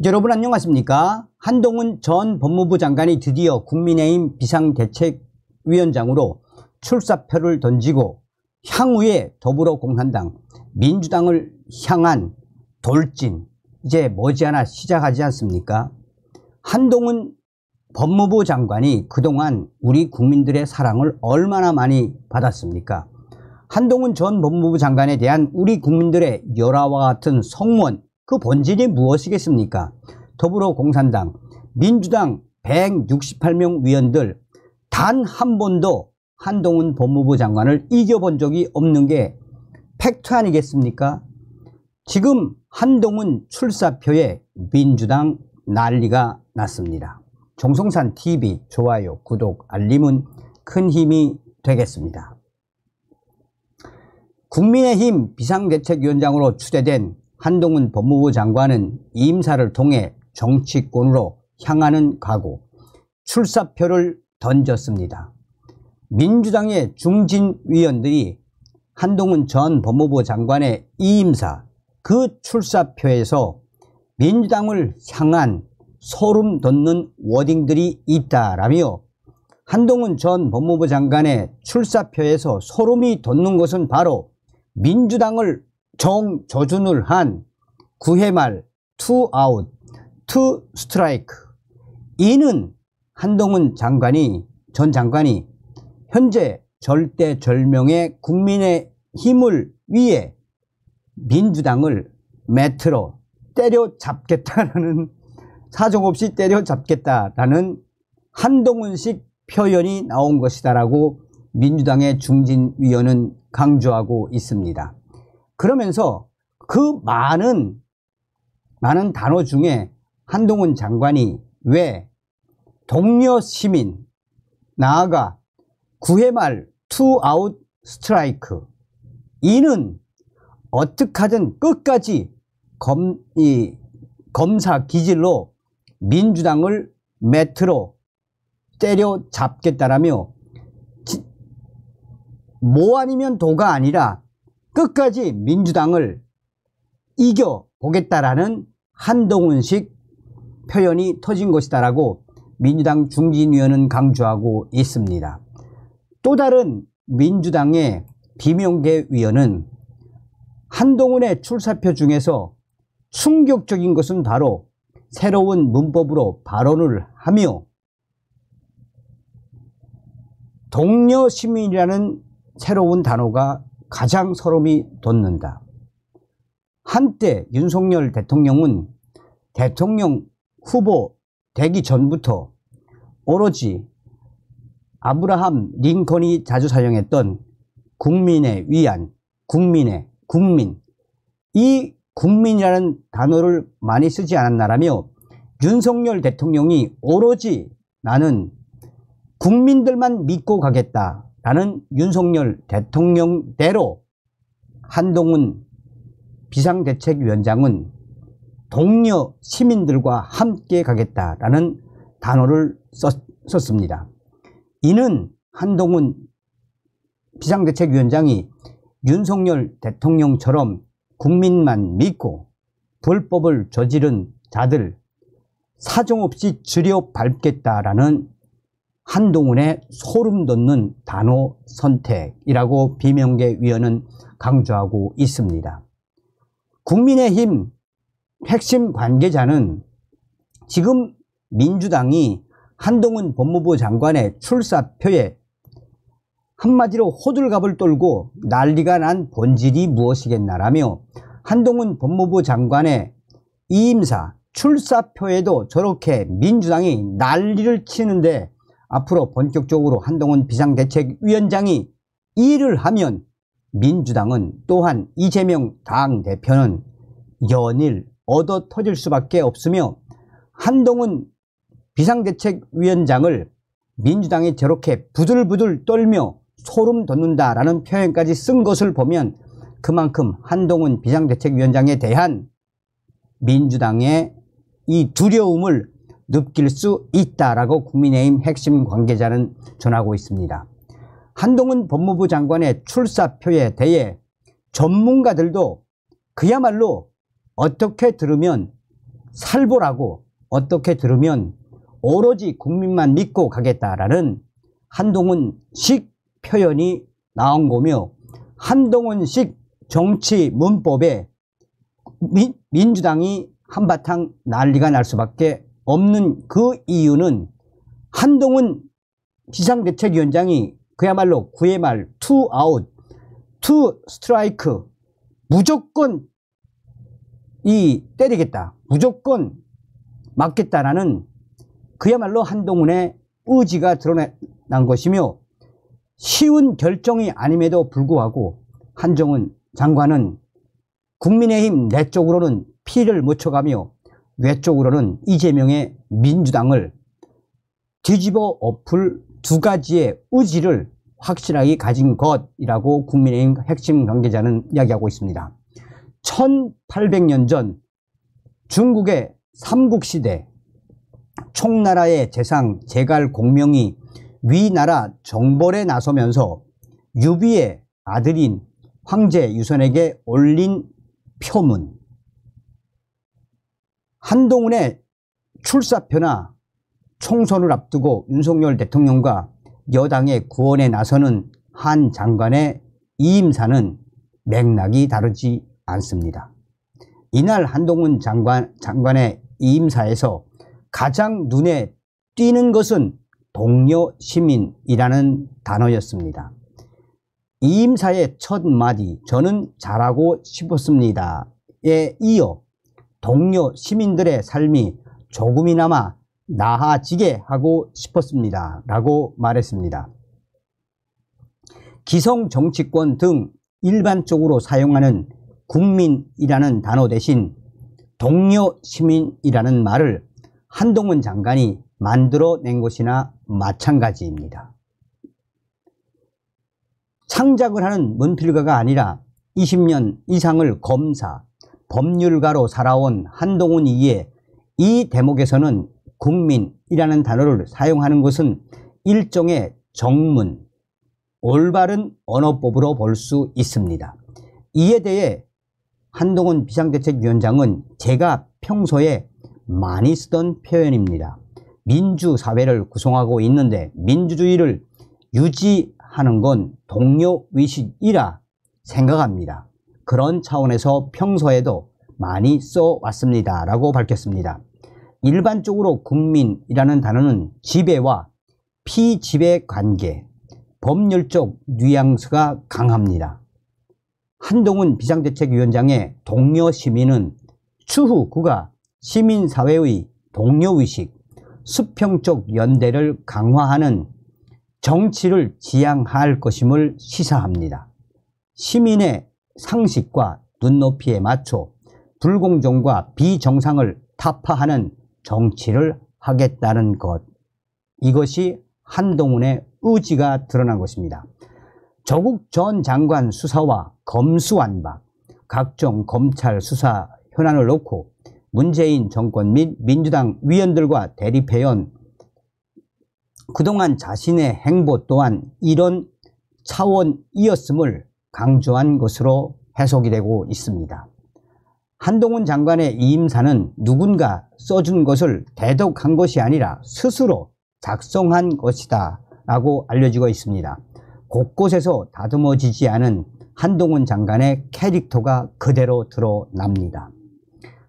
여러분 안녕하십니까? 한동훈 전 법무부 장관이 드디어 국민의힘 비상대책위원장으로 출사표를 던지고 향후에 더불어공산당, 민주당을 향한 돌진 이제 머지않아 시작하지 않습니까? 한동훈 법무부 장관이 그동안 우리 국민들의 사랑을 얼마나 많이 받았습니까? 한동훈 전 법무부 장관에 대한 우리 국민들의 열화와 같은 성원, 그 본질이 무엇이겠습니까? 더불어공산당, 민주당 168명 위원들 단 한 번도 한동훈 법무부 장관을 이겨본 적이 없는 게 팩트 아니겠습니까? 지금 한동훈 출사표에 민주당 난리가 났습니다. 정성산 TV 좋아요, 구독, 알림은 큰 힘이 되겠습니다. 국민의힘 비상대책위원장으로 추대된 한동훈 법무부 장관은 임사를 통해 정치권으로 향하는 각오, 출사표를 던졌습니다. 민주당의 중진 위원들이 한동훈 전 법무부 장관의 이임사, 그 출사표에서 민주당을 향한 소름 돋는 워딩들이 있다라며 한동훈 전 법무부 장관의 출사표에서 소름이 돋는 것은 바로 민주당을 정조준을 한 9회 말 2아웃, 2스트라이크. 이는 한동훈 전 장관이 현재 절대절명의 국민의 힘을 위해 민주당을 매트로 때려잡겠다라는, 사정없이 때려잡겠다라는 한동훈식 표현이 나온 것이다라고 민주당의 중진위원은 강조하고 있습니다. 그러면서 그 많은 단어 중에 한동훈 장관이 왜 동료 시민, 나아가 9회 말 2아웃 스트라이크, 이는 어떻게 하든 끝까지 검사 기질로 민주당을 매트로 때려잡겠다라며 뭐 아니면 도가 아니라 끝까지 민주당을 이겨보겠다라는 한동훈식 표현이 터진 것이다라고 민주당 중진위원은 강조하고 있습니다. 또 다른 민주당의 비명계 위원은 한동훈의 출사표 중에서 충격적인 것은 바로 새로운 문법으로 발언을 하며 동료 시민이라는 새로운 단어가 가장 소름이 돋는다. 한때 윤석열 대통령은 대통령 후보 되기 전부터 오로지 아브라함 링컨이 자주 사용했던 국민의 위안, 국민, 이 국민이라는 단어를 많이 쓰지 않았나라며 윤석열 대통령이 오로지 나는 국민들만 믿고 가겠다라는 윤석열 대통령대로 한동훈 비상대책위원장은 동료 시민들과 함께 가겠다라는 단어를 썼습니다. 이는 한동훈 비상대책위원장이 윤석열 대통령처럼 국민만 믿고 불법을 저지른 자들 사정없이 들여밟겠다라는 한동훈의 소름 돋는 단어 선택이라고 비명계 위원은 강조하고 있습니다. 국민의힘 핵심 관계자는 지금 민주당이 한동훈 법무부 장관의 출사표에 한마디로 호들갑을 떨고 난리가 난 본질이 무엇이겠나라며 한동훈 법무부 장관의 이임사, 출사표에도 저렇게 민주당이 난리를 치는데 앞으로 본격적으로 한동훈 비상대책위원장이 일을 하면 민주당은 또한 이재명 당대표는 연일 얻어 터질 수밖에 없으며 한동훈 비상대책위원장을 민주당이 저렇게 부들부들 떨며 소름 돋는다라는 표현까지 쓴 것을 보면 그만큼 한동훈 비상대책위원장에 대한 민주당의 이 두려움을 느낄 수 있다라고 국민의힘 핵심 관계자는 전하고 있습니다. 한동훈 법무부 장관의 출사표에 대해 전문가들도 그야말로 어떻게 들으면 살보라고 어떻게 들으면 오로지 국민만 믿고 가겠다라는 한동훈식 표현이 나온 거며, 한동훈식 정치 문법에 민주당이 한바탕 난리가 날 수밖에 없는 그 이유는 한동훈 비상대책위원장이 그야말로 9회 말 2 아웃, 2 스트라이크, 무조건 때리겠다, 무조건 맞겠다라는 그야말로 한동훈의 의지가 드러난 것이며, 쉬운 결정이 아님에도 불구하고 한동훈 장관은 국민의힘 내쪽으로는 피를 묻혀가며 외쪽으로는 이재명의 민주당을 뒤집어 엎을 두 가지의 의지를 확실하게 가진 것이라고 국민의힘 핵심 관계자는 이야기하고 있습니다. 1800년 전 중국의 삼국시대 총나라의 재상 제갈 공명이 위나라 정벌에 나서면서 유비의 아들인 황제 유선에게 올린 표문, 한동훈의 출사표나 총선을 앞두고 윤석열 대통령과 여당의 구원에 나서는 한 장관의 이임사는 맥락이 다르지 않습니다. 이날 한동훈 장관의 이임사에서 가장 눈에 띄는 것은 동료 시민이라는 단어였습니다. 이임사의 첫 마디, 저는 잘하고 싶었습니다에 이어 동료 시민들의 삶이 조금이나마 나아지게 하고 싶었습니다 라고 말했습니다. 기성 정치권 등 일반적으로 사용하는 국민이라는 단어 대신 동료 시민이라는 말을 한동훈 장관이 만들어낸 것이나 마찬가지입니다. 창작을 하는 문필가가 아니라 20년 이상을 검사, 법률가로 살아온 한동훈이기에 이 대목에서는 국민이라는 단어를 사용하는 것은 일종의 정문, 올바른 언어법으로 볼 수 있습니다. 이에 대해 한동훈 비상대책위원장은 제가 평소에 많이 쓰던 표현입니다. 민주사회를 구성하고 있는데 민주주의를 유지하는 건 동료의식이라 생각합니다. 그런 차원에서 평소에도 많이 써왔습니다 라고 밝혔습니다. 일반적으로 국민이라는 단어는 지배와 피지배 관계, 법률적 뉘앙스가 강합니다. 한동훈 비상대책위원장의 동료 시민은 추후 그가 시민사회의 동료의식, 수평적 연대를 강화하는 정치를 지향할 것임을 시사합니다. 시민의 상식과 눈높이에 맞춰 불공정과 비정상을 타파하는 정치를 하겠다는 것, 이것이 한동훈의 의지가 드러난 것입니다. 조국 전 장관 수사와 검수완박, 각종 검찰 수사 현안을 놓고 문재인 정권 및 민주당 위원들과 대립해온 그동안 자신의 행보 또한 이런 차원이었음을 강조한 것으로 해석이 되고 있습니다. 한동훈 장관의 이임사는 누군가 써준 것을 대독한 것이 아니라 스스로 작성한 것이다 라고 알려지고 있습니다. 곳곳에서 다듬어지지 않은 한동훈 장관의 캐릭터가 그대로 드러납니다.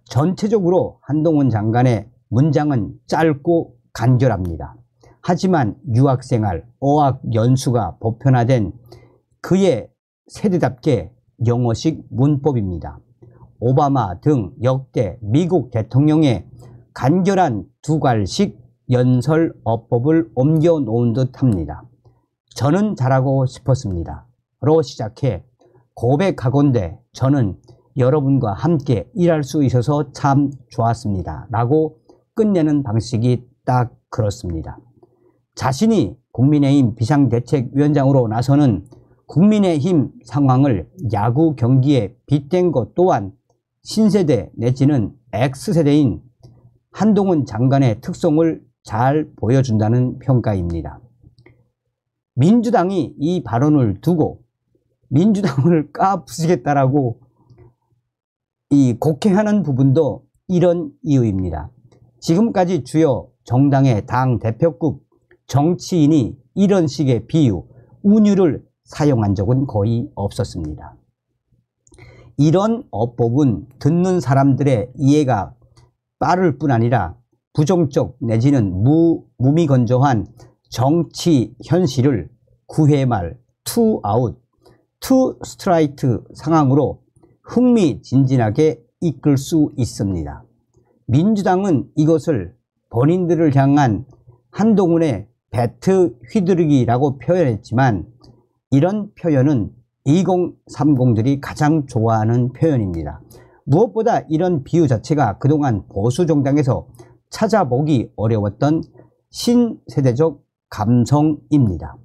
전체적으로 한동훈 장관의 문장은 짧고 간결합니다. 하지만 유학생활, 어학 연수가 보편화된 그의 세대답게 영어식 문법입니다. 오바마 등 역대 미국 대통령의 간결한 두갈식 연설 어법을 옮겨 놓은 듯합니다. 저는 잘하고 싶었습니다. 로 시작해 고백하건대 저는 여러분과 함께 일할 수 있어서 참 좋았습니다. 라고 끝내는 방식이 딱 그렇습니다. 자신이 국민의힘 비상대책위원장으로 나서는 국민의힘 상황을 야구 경기에 빗댄 것 또한 신세대 내지는 X세대인 한동훈 장관의 특성을 잘 보여준다는 평가입니다. 민주당이 이 발언을 두고 민주당을 까부수겠다라고 이 곡해하는 부분도 이런 이유입니다. 지금까지 주요 정당의 당 대표급 정치인이 이런 식의 비유, 운유를 사용한 적은 거의 없었습니다. 이런 어법은 듣는 사람들의 이해가 빠를 뿐 아니라 부정적 내지는 무미건조한 정치 현실을 9회 말 투 아웃, 투 스트라이크 상황으로 흥미진진하게 이끌 수 있습니다. 민주당은 이것을 본인들을 향한 한동훈의 배트 휘두르기라고 표현했지만 이런 표현은 2030들이 가장 좋아하는 표현입니다. 무엇보다 이런 비유 자체가 그동안 보수정당에서 찾아보기 어려웠던 신세대적 감성입니다.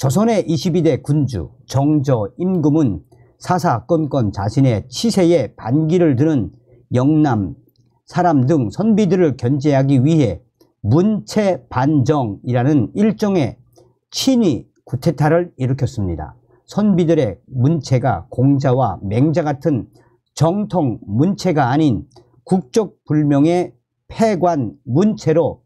조선의 22대 군주 정저 임금은 사사건건 자신의 치세에 반기를 드는 영남 사람 등 선비들을 견제하기 위해 문체반정이라는 일종의 친위 쿠데타를 일으켰습니다. 선비들의 문체가 공자와 맹자 같은 정통 문체가 아닌 국적불명의 폐관 문체로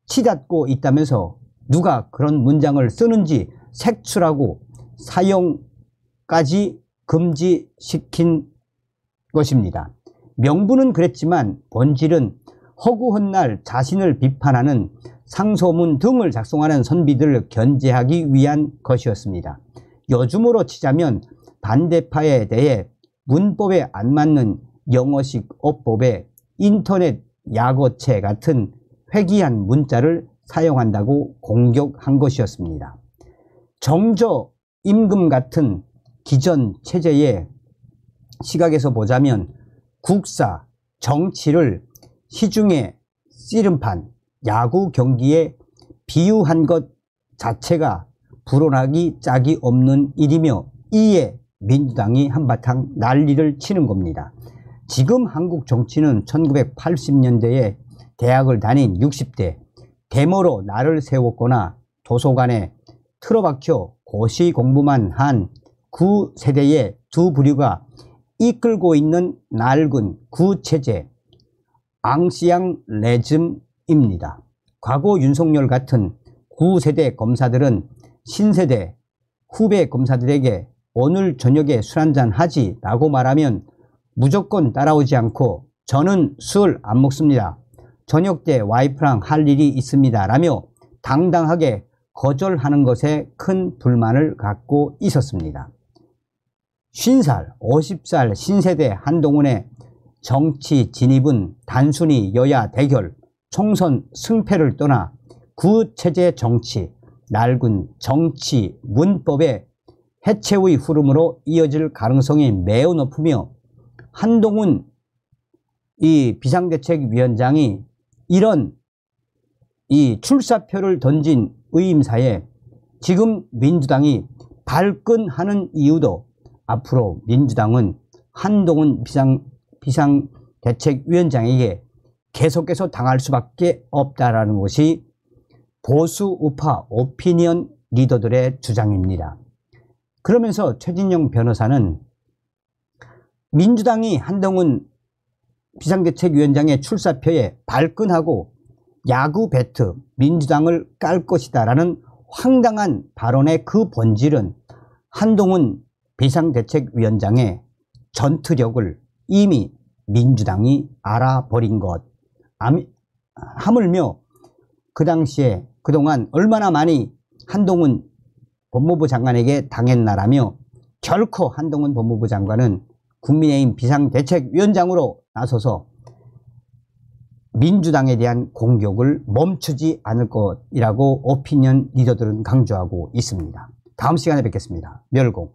치닫고 있다면서 누가 그런 문장을 쓰는지 색출하고 사용까지 금지시킨 것입니다. 명분은 그랬지만 본질은 허구헌날 자신을 비판하는 상소문 등을 작성하는 선비들을 견제하기 위한 것이었습니다. 요즘으로 치자면 반대파에 대해 문법에 안 맞는 영어식 어법에 인터넷 약어체 같은 회귀한 문자를 사용한다고 공격한 것이었습니다. 정저 임금 같은 기존 체제의 시각에서 보자면 국사, 정치를 시중에 씨름판, 야구 경기에 비유한 것 자체가 불온하기 짝이 없는 일이며 이에 민주당이 한바탕 난리를 치는 겁니다. 지금 한국 정치는 1980년대에 대학을 다닌 60대, 데모로 날을 세웠거나 도서관에 틀어박혀 고시 공부만 한 구세대의 두 부류가 이끌고 있는 낡은 구체제, 앙시앙레즘입니다. 과거 윤석열 같은 구세대 검사들은 신세대 후배 검사들에게 오늘 저녁에 술 한잔 하지 라고 말하면 무조건 따라오지 않고 저는 술 안 먹습니다. 저녁 때 와이프랑 할 일이 있습니다 라며 당당하게 거절하는 것에 큰 불만을 갖고 있었습니다. 50살, 50살 신세대 한동훈의 정치 진입은 단순히 여야 대결, 총선 승패를 떠나 구체제 정치, 낡은 정치 문법의 해체의 흐름으로 이어질 가능성이 매우 높으며 한동훈 이 비상대책위원장이 이런 이 출사표를 던진 의임사에 지금 민주당이 발끈하는 이유도 앞으로 민주당은 한동훈 비상대책위원장에게 계속해서 당할 수밖에 없다라는 것이 보수 우파 오피니언 리더들의 주장입니다. 그러면서 최진영 변호사는 민주당이 한동훈 비상대책위원장의 출사표에 발끈하고 야구 배트 민주당을 깔 것이다 라는 황당한 발언의 그 본질은 한동훈 비상대책위원장의 전투력을 이미 민주당이 알아버린 것, 하물며 그 당시에 그동안 얼마나 많이 한동훈 법무부 장관에게 당했나라며 결코 한동훈 법무부 장관은 국민의힘 비상대책위원장으로 나서서 민주당에 대한 공격을 멈추지 않을 것이라고 오피니언 리더들은 강조하고 있습니다. 다음 시간에 뵙겠습니다. 멸공.